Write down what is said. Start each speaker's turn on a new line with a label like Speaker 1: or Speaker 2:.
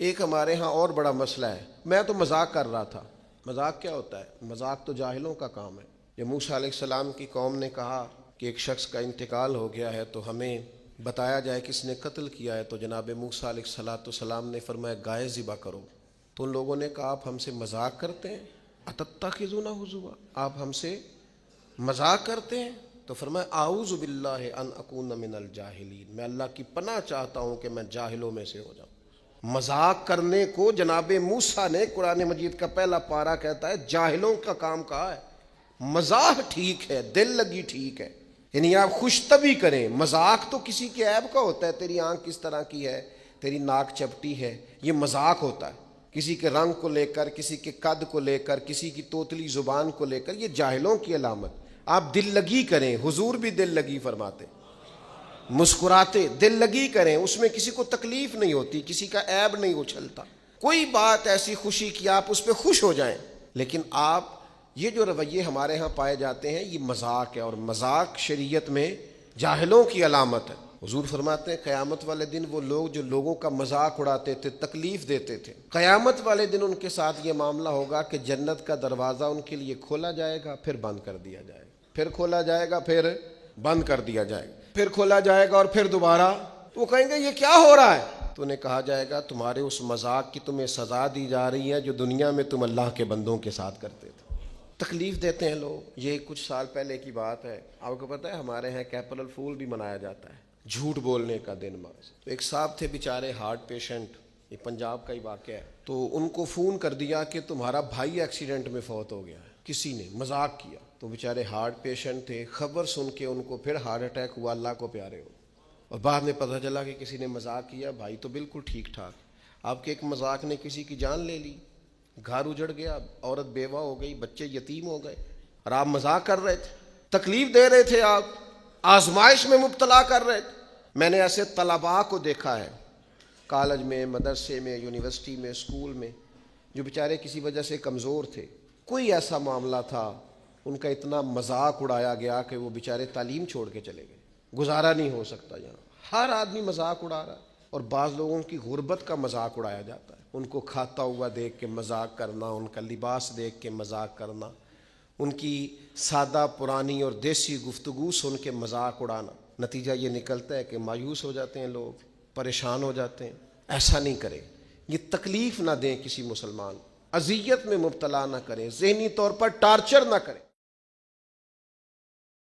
Speaker 1: ایک ہمارے ہاں اور بڑا مسئلہ ہے، میں تو مذاق کر رہا تھا۔ مذاق کیا ہوتا ہے؟ مذاق تو جاہلوں کا کام ہے۔ جب موسیٰ علیہ السلام کی قوم نے کہا کہ ایک شخص کا انتقال ہو گیا ہے تو ہمیں بتایا جائے کس نے قتل کیا ہے، تو جناب موسیٰ علیہ السلام نے فرمایا گائے ذبح کرو۔ تو ان لوگوں نے کہا آپ ہم سے مذاق کرتے ہیں، اتتخذون ہزوا، آپ ہم سے مذاق کرتے ہیں؟ تو فرمایا اعوذ باللہ ان اکون من الجاہلین، میں اللہ کی پناہ چاہتا ہوں کہ میں جاہلوں میں سے ہو جاؤں۔ مذاق کرنے کو جناب موسیٰ نے قرآن مجید کا پہلا پارہ کہتا ہے جاہلوں کا کام کہا ہے۔ مذاق ٹھیک ہے، دل لگی ٹھیک ہے، یعنی آپ خوش طبعی کریں۔ مذاق تو کسی کے عیب کا ہوتا ہے، تیری آنکھ کس طرح کی ہے، تیری ناک چپٹی ہے، یہ مذاق ہوتا ہے۔ کسی کے رنگ کو لے کر، کسی کے قد کو لے کر، کسی کی توتلی زبان کو لے کر، یہ جاہلوں کی علامت۔ آپ دل لگی کریں، حضور بھی دل لگی فرماتے، مسکراتے دل لگی کریں، اس میں کسی کو تکلیف نہیں ہوتی، کسی کا عیب نہیں اچھلتا، کوئی بات ایسی خوشی کی آپ اس پہ خوش ہو جائیں۔ لیکن آپ یہ جو رویے ہمارے ہاں پائے جاتے ہیں یہ مذاق ہے، اور مذاق شریعت میں جاہلوں کی علامت ہے۔ حضور فرماتے ہیں قیامت والے دن وہ لوگ جو لوگوں کا مذاق اڑاتے تھے، تکلیف دیتے تھے، قیامت والے دن ان کے ساتھ یہ معاملہ ہوگا کہ جنت کا دروازہ ان کے لیے کھولا جائے گا، پھر بند کر دیا جائے گا، پھر کھولا جائے گا، پھر بند کر دیا جائے گا، پھر کھولا جائے گا اور پھر دوبارہ۔ وہ کہیں گے یہ کیا ہو رہا ہے؟ تو انہیں کہا جائے گا تمہارے اس مذاق کی تمہیں سزا دی جا رہی ہے جو دنیا میں تم اللہ کے بندوں کے ساتھ کرتے تھے۔ تکلیف دیتے ہیں لوگ۔ یہ کچھ سال پہلے کی بات ہے، آپ کو پتہ ہے ہمارے ہاں اپریل فول بھی منایا جاتا ہے، جھوٹ بولنے کا دن محض۔ تو ایک صاحب تھے بیچارے ہارٹ پیشنٹ، یہ پنجاب کا ہی واقعہ ہے، تو ان کو فون کر دیا کہ تمہارا بھائی ایکسیڈنٹ میں فوت ہو گیا ہے، کسی نے مذاق کیا۔ تو بیچارے ہارٹ پیشنٹ تھے، خبر سن کے ان کو پھر ہارٹ اٹیک ہوا، اللہ کو پیارے ہو، اور بعد میں پتہ چلا کہ کسی نے مذاق کیا، بھائی تو بالکل ٹھیک ٹھاک، آپ کے ایک مذاق نے کسی کی جان لے لی، گھر اجڑ گیا، عورت بیوہ ہو گئی، بچے یتیم ہو گئے، اور آپ مذاق کر رہے تھے، تکلیف دے رہے تھے، آپ آزمائش میں مبتلا کر رہے تھے۔ میں نے ایسے طلباء کو دیکھا ہے کالج میں، مدرسے میں، یونیورسٹی میں، اسکول میں، جو بیچارے کسی وجہ سے کمزور تھے، کوئی ایسا معاملہ تھا ان کا اتنا مذاق اڑایا گیا کہ وہ بیچارے تعلیم چھوڑ کے چلے گئے، گزارا نہیں ہو سکتا یہاں، ہر آدمی مذاق اڑا رہا ہے۔ اور بعض لوگوں کی غربت کا مذاق اڑایا جاتا ہے، ان کو کھاتا ہوا دیکھ کے مذاق کرنا، ان کا لباس دیکھ کے مذاق کرنا، ان کی سادہ پرانی اور دیسی گفتگو سن کے مذاق اڑانا، نتیجہ یہ نکلتا ہے کہ مایوس ہو جاتے ہیں لوگ، پریشان ہو جاتے ہیں۔ ایسا نہیں کرے، یہ تکلیف نہ دیں کسی مسلمان، اذیت میں مبتلا نہ کریں، ذہنی طور پر ٹارچر نہ کریں۔